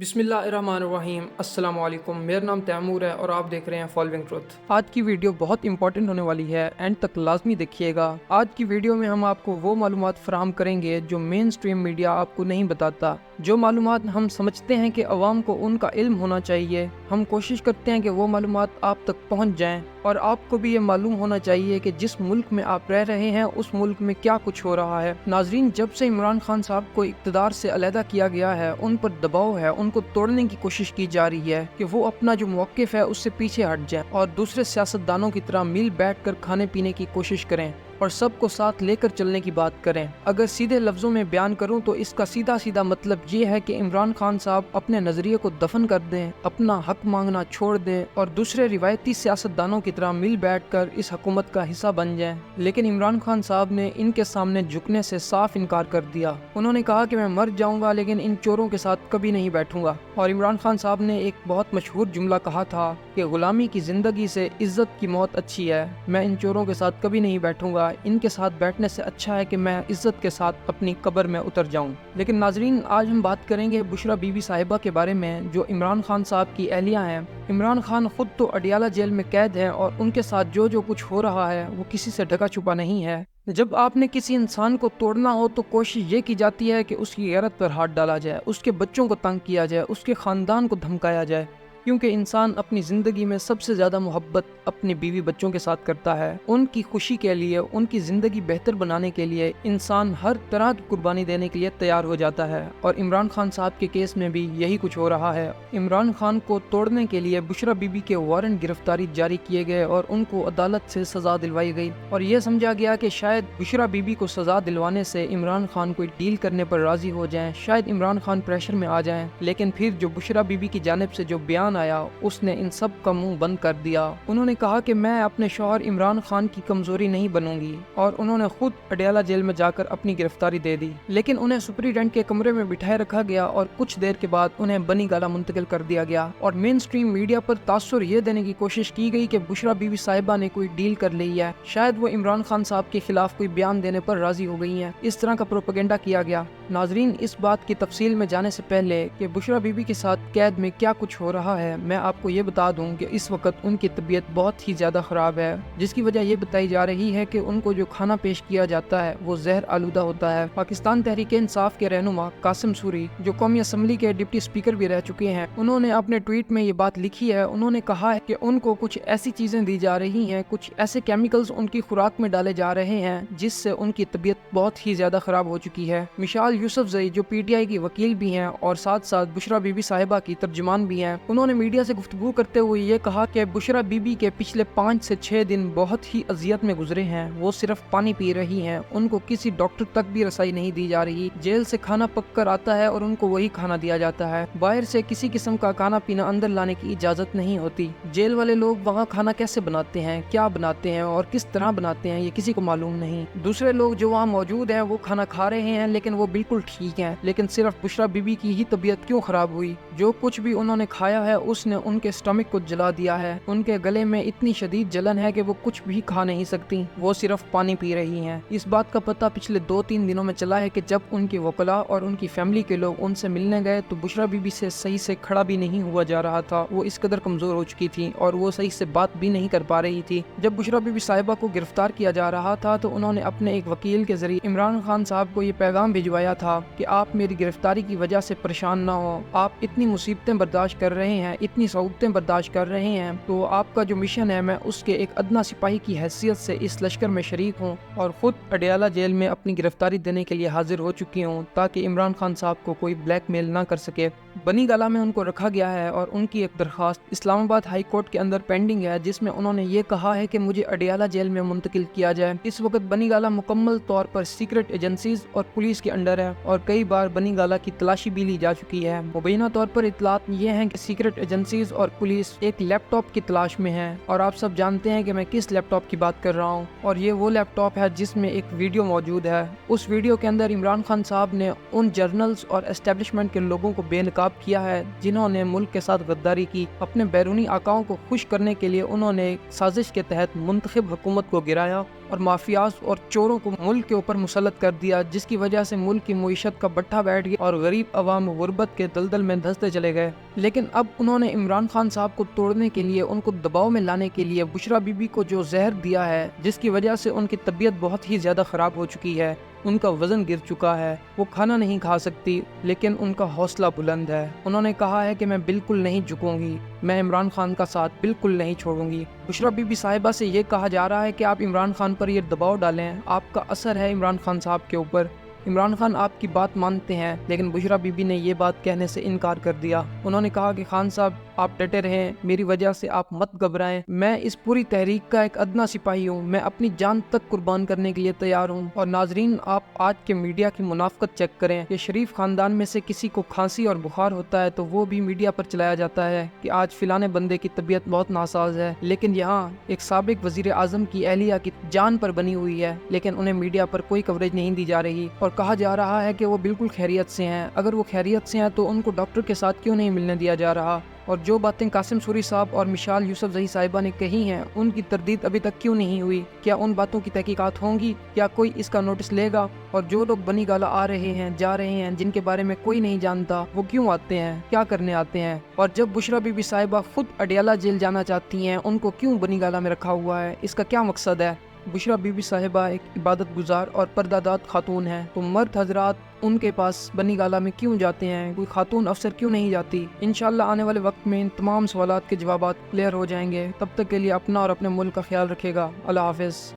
बिस्मिल्लाहिर्रहमानिर्रहीम। अस्सलाम वालेकुम। मेरा नाम तैमूर है और आप देख रहे हैं फॉलोइंग ट्रुथ। आज की वीडियो बहुत इंपॉर्टेंट होने वाली है, एंड तक लाजमी देखिएगा। आज की वीडियो में हम आपको वो मालूमात फराहम करेंगे जो मेन स्ट्रीम मीडिया आपको नहीं बताता। जो मालूमात हम समझते हैं कि अवाम को उनका इल्म होना चाहिए, हम कोशिश करते हैं कि वो मालूमात आप तक पहुँच जाएँ। और आपको भी ये मालूम होना चाहिए कि जिस मुल्क में आप रह रहे हैं उस मुल्क में क्या कुछ हो रहा है। नाजरीन, जब से इमरान खान साहब को इक़्तिदार से अलहदा किया गया है, उन पर दबाव है, उनको तोड़ने की कोशिश की जा रही है कि वो अपना जो मौक़िफ़ है उससे पीछे हट जाएं और दूसरे सियासतदानों की तरह मिल बैठ कर खाने पीने की कोशिश करें और सबको साथ लेकर चलने की बात करें। अगर सीधे लफ्ज़ों में बयान करूं तो इसका सीधा सीधा मतलब ये है कि इमरान खान साहब अपने नज़रिए को दफन कर दें, अपना हक मांगना छोड़ दें और दूसरे रिवायती सियासतदानों की तरह मिल बैठकर इस हुकूमत का हिस्सा बन जाएं। लेकिन इमरान खान साहब ने इनके सामने झुकने से साफ इनकार कर दिया। उन्होंने कहा कि मैं मर जाऊंगा लेकिन इन चोरों के साथ कभी नहीं बैठूंगा। और इमरान खान साहब ने एक बहुत मशहूर जुमला कहा था कि गुलामी की ज़िंदगी से इज्जत की मौत अच्छी है। मैं इन चोरों के साथ कभी नहीं बैठूंगा, इनके साथ बैठने से अच्छा है कि मैं इज्जत के साथ अपनी कब्र में उतर जाऊं। लेकिन नाजरीन, आज हम बात करेंगे बुशरा बीबी साहिबा के बारे में जो इमरान खान साहब की अहलिया हैं। इमरान खान खुद तो अडियाला जेल में कैद हैं और उनके साथ जो जो कुछ हो रहा है वो किसी से ढका छुपा नहीं है। जब आपने किसी इंसान को तोड़ना हो तो कोशिश ये की जाती है कि उसकी गैरत पर हाथ डाला जाए, उसके बच्चों को तंग किया जाए, उसके ख़ानदान को धमकाया जाए, क्योंकि इंसान अपनी ज़िंदगी में सबसे ज़्यादा मोहब्बत अपने बीवी बच्चों के साथ करता है। उनकी खुशी के लिए, उनकी ज़िंदगी बेहतर बनाने के लिए इंसान हर तरह की कुर्बानी देने के लिए तैयार हो जाता है और इमरान खान साहब के केस में भी यही कुछ हो रहा है। इमरान खान को तोड़ने के लिए बुशरा बीबी के वारंट गिरफ्तारी जारी किए गए और उनको अदालत से सज़ा दिलवाई गई और यह समझा गया कि शायद बुशरा बीबी को सज़ा दिलवाने से इमरान खान कोई डील करने पर राज़ी हो जाएं, शायद इमरान खान प्रेशर में आ जाएं। लेकिन फिर जो बुशरा बीबी की जानिब से जो बयान आया उसने इन सब का मुंह बंद कर दिया। उन्होंने कहा कि मैं अपने शौहर इमरान खान की कमजोरी नहीं बनूंगी और उन्होंने खुद अडियाला जेल में जाकर अपनी गिरफ्तारी दे दी। लेकिन उन्हें सुपरिटेंडेंट के कमरे में बिठाए रखा गया और कुछ देर के बाद उन्हें बनी गाला मुंतकिल कर दिया गया और मेन स्ट्रीम मीडिया पर तासुर ये देने की कोशिश की गई कि बुशरा बीबी साहिबा ने कोई डील कर ली है, शायद वो इमरान खान साहब के खिलाफ कोई बयान देने पर राजी हो गई हैं। इस तरह का प्रोपेगेंडा किया गया। नाजरीन, इस बात की तफसील में जाने से पहले कि बुशरा बीबी के साथ कैद में क्या कुछ हो रहा है, मैं आपको ये बता दूं कि इस वक्त उनकी तबीयत बहुत ही ज़्यादा ख़राब है, जिसकी वजह ये बताई जा रही है कि उनको जो खाना पेश किया जाता है वो जहर आलूदा होता है। पाकिस्तान तहरीक इंसाफ के रहनुमा कासिम सूरी, जो कौमी असम्बली के डिप्टी स्पीकर भी रह चुके हैं, उन्होंने अपने ट्वीट में ये बात लिखी है। उन्होंने कहा है कि उनको कुछ ऐसी चीज़ें दी जा रही हैं, कुछ ऐसे केमिकल्स उनकी खुराक में डाले जा रहे हैं जिससे उनकी तबीयत बहुत ही ज़्यादा ख़राब हो चुकी है। मिशाल यूसुफजई, जो PTI की वकील भी हैं और साथ साथ बुशरा बीबी साहिबा की तर्जुमान भी हैं, उन्होंने मीडिया से गुफ्तगू करते हुए ये कहा कि बुशरा बीबी के पिछले 5 से 6 दिन बहुत ही अजियत में गुजरे हैं। वो सिर्फ पानी पी रही हैं, उनको किसी डॉक्टर तक भी रसाई नहीं दी जा रही। जेल से खाना पक कर आता है और उनको वही खाना दिया जाता है। बाहर से किसी किस्म का खाना पीना अंदर लाने की इजाज़त नहीं होती। जेल वाले लोग वहाँ खाना कैसे बनाते हैं, क्या बनाते हैं और किस तरह बनाते हैं, ये किसी को मालूम नहीं। दूसरे लोग जो वहाँ मौजूद हैं वो खाना खा रहे हैं लेकिन वो बिल्कुल ठीक हैं। लेकिन सिर्फ बुशरा बीबी की ही तबीयत क्यों ख़राब हुई? जो कुछ भी उन्होंने खाया है उसने उनके स्टमक को जला दिया है। उनके गले में इतनी शदीद जलन है कि वो कुछ भी खा नहीं सकती, वो सिर्फ पानी पी रही हैं। इस बात का पता पिछले 2-3 दिनों में चला है कि जब उनके वकला और उनकी फैमिली के लोग उनसे मिलने गए तो बुशरा बीबी से सही से खड़ा भी नहीं हुआ जा रहा था। वो इस कदर कमज़ोर हो चुकी थी और वो सही से बात भी नहीं कर पा रही थी। जब बुशरा बीबी साहिबा को गिरफ्तार किया जा रहा था तो उन्होंने अपने एक वकील के जरिए इमरान खान साहब को ये पैगाम भिजवाया था कि आप मेरी गिरफ्तारी की वजह से परेशान ना हो। आप इतनी मुसीबतें बर्दाश्त कर रहे हैं, इतनी सऊबतें बर्दाश्त कर रहे हैं, तो आपका जो मिशन है मैं उसके एक अदना सिपाही की हैसियत से इस लश्कर में शरीक हूँ और ख़ुद अडियाला जेल में अपनी गिरफ्तारी देने के लिए हाजिर हो चुकी हूँ ताकि इमरान खान साहब को कोई ब्लैकमेल ना कर सके। बनी गाला में उनको रखा गया है और उनकी एक दरख्वास्त इस्लामाबाद हाई कोर्ट के अंदर पेंडिंग है जिसमें उन्होंने ये कहा है कि मुझे अडियाला जेल में मुंतकिल किया जाए। इस वक्त बनी गाला मुकम्मल तौर पर सीक्रेट एजेंसीज और पुलिस के अंडर है और कई बार बनी गाला की तलाशी भी ली जा चुकी है। मुबैना तौर पर इतलात ये हैं कि सीक्रेट एजेंसीज और पुलिस एक लैपटॉप की तलाश में है और आप सब जानते हैं कि मैं किस लैपटॉप की बात कर रहा हूँ और ये वो लैपटॉप है जिसमें एक वीडियो मौजूद है। उस वीडियो के अंदर इमरान खान साहब ने उन जर्नल्स और एस्टेब्लिशमेंट के लोगों को बेनकाब किया है जिन्होंने मुल्क के साथ गद्दारी की। अपने बैरूनी आकाओं को खुश करने के लिए उन्होंने साजिश के तहत मुंतखब हुकूमत को गिराया اور माफियाज और चोरों को मुल्क के ऊपर मुसल्लत कर दिया, जिसकी वजह से मुल्क की मईशत का बट्ठा बैठ गया और गरीब अवाम गुर्बत के दलदल में धंसते चले गए। लेकिन अब उन्होंने इमरान खान साहब को तोड़ने के लिए, उनको दबाव में लाने के लिए बुशरा बीबी को जो जहर दिया है, जिसकी वजह से उनकी तबीयत बहुत ही ज़्यादा ख़राब हो चुकी है, उनका वज़न गिर चुका है, वो खाना नहीं खा सकती, लेकिन उनका हौसला बुलंद है। उन्होंने कहा है कि मैं बिल्कुल नहीं झुकूंगी, मैं इमरान खान का साथ बिल्कुल नहीं छोड़ूंगी। बुशरा बीबी साहिबा से ये कहा जा रहा है कि आप इमरान खान पर ये दबाव डालें, आपका असर है इमरान खान साहब के ऊपर। इमरान खान आपकी बात मानते हैं, लेकिन बुशरा बीबी ने ये बात कहने से इनकार कर दिया। उन्होंने कहा कि खान साहब आप डटे रहें, मेरी वजह से आप मत घबराएं, मैं इस पूरी तहरीक का एक अदना सिपाही हूँ, मैं अपनी जान तक कुर्बान करने के लिए तैयार हूँ। और नाजरीन, आप आज के मीडिया की मुनाफकत चेक करें कि शरीफ खानदान में से किसी को खांसी और बुखार होता है तो वो भी मीडिया पर चलाया जाता है कि आज फिलाने बंदे की तबीयत बहुत नासाज है, लेकिन यहाँ एक साबिक वजीर आजम की अहलिया की जान पर बनी हुई है, लेकिन उन्हें मीडिया पर कोई कवरेज नहीं दी जा रही और कहा जा रहा है कि वो बिल्कुल खैरियत से हैं। अगर वो खैरियत से हैं तो उनको डॉक्टर के साथ क्यों नहीं मिलने दिया जा रहा? और जो बातें कासिम सूरी साहब और मिशाल यूसुफजई साहिबा ने कही हैं, उनकी तरदीद अभी तक क्यों नहीं हुई? क्या उन बातों की तहकीकात होंगी? क्या कोई इसका नोटिस लेगा? और जो लोग बनी गाला आ रहे हैं, जा रहे हैं, जिनके बारे में कोई नहीं जानता, वो क्यों आते हैं, क्या करने आते हैं? और जब बुशरा बीबी साहिबा खुद अडियाला जेल जाना चाहती हैं, उनको क्यों बनी गाला में रखा हुआ है? इसका क्या मकसद है? बुशरा बीबी साहिबा एक इबादत गुजार और पर्दादात खातून है, तो मर्द हजरात उनके पास बनी गाला में क्यों जाते हैं? कोई खातून अफसर क्यों नहीं जाती? इंशाल्लाह आने वाले वक्त में इन तमाम सवालात के जवाबात क्लियर हो जाएंगे। तब तक के लिए अपना और अपने मुल्क का ख्याल रखेगा। अल्लाह हाफिज़।